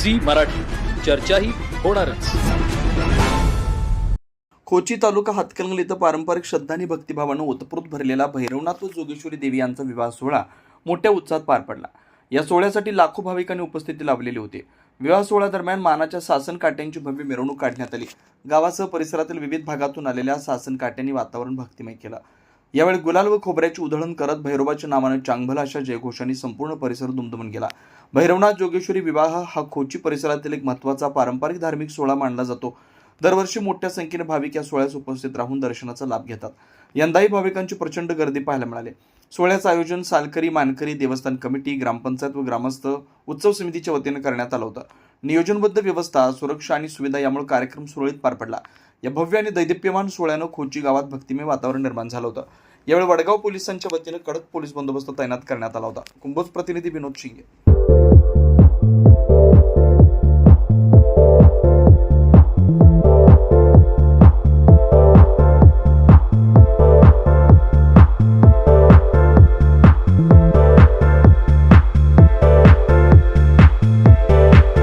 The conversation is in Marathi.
झी मराठी, चर्चाही होणारच. कोची तालुका हातकणंगले इथं पारंपरिक श्रद्धा आणि भक्तिभावानं ओतप्रोत भरलेला भैरवनाथ व जोगेश्वरी देवी यांचा विवाह सोहळा मोठ्या उत्साहात पार पडला. या सोहळ्यासाठी लाखो भाविकांनी उपस्थिती लाभलेली होती. विवाह सोहळ्यादरम्यान मानाच्या सासन काट्यांची भव्य मिरवणूक काढण्यात आली. गावासह परिसरातील विविध भागातून आलेल्या सासन काट्यांनी वातावरण भक्तिमय केलं. यावेळी गुलाल व खोबऱ्याची उधळण करत भैरवाच्या नावानं चांगभल अशा जयघोषांनी संपूर्ण परिसर दुमदुमून गेला. भैरवनाथ जोगेश्वरी विवाह हा कोची परिसरातील एक महत्त्वाचा पारंपरिक धार्मिक सोहळा मानला जातो. दरवर्षी मोठ्या संख्येने भाविक या सोहळ्यास उपस्थित राहून दर्शनाचा लाभ घेतात. यंदाही भाविकांची प्रचंड गर्दी पाहायला मिळाली. सोहळ्याचं आयोजन सालकरी मानकरी देवस्थान कमिटी, ग्रामपंचायत व ग्रामस्थ उत्सव समितीच्या वतीने करण्यात आलं होतं. नियोजनबद्ध व्यवस्था, सुरक्षा आणि सुविधा यामुळे कार्यक्रम सुरळीत पार पडला. या भव्य आणि दैदिप्यमान सोहळ्यानं कोची गावात भक्तिमय वातावरण निर्माण झालं होतं. यावेळी वडगाव पोलिसांच्या वतीने कडक पोलीस बंदोबस्त तैनात करण्यात आला होता. कुंभोज प्रतिनिधी विनोद शिंगे.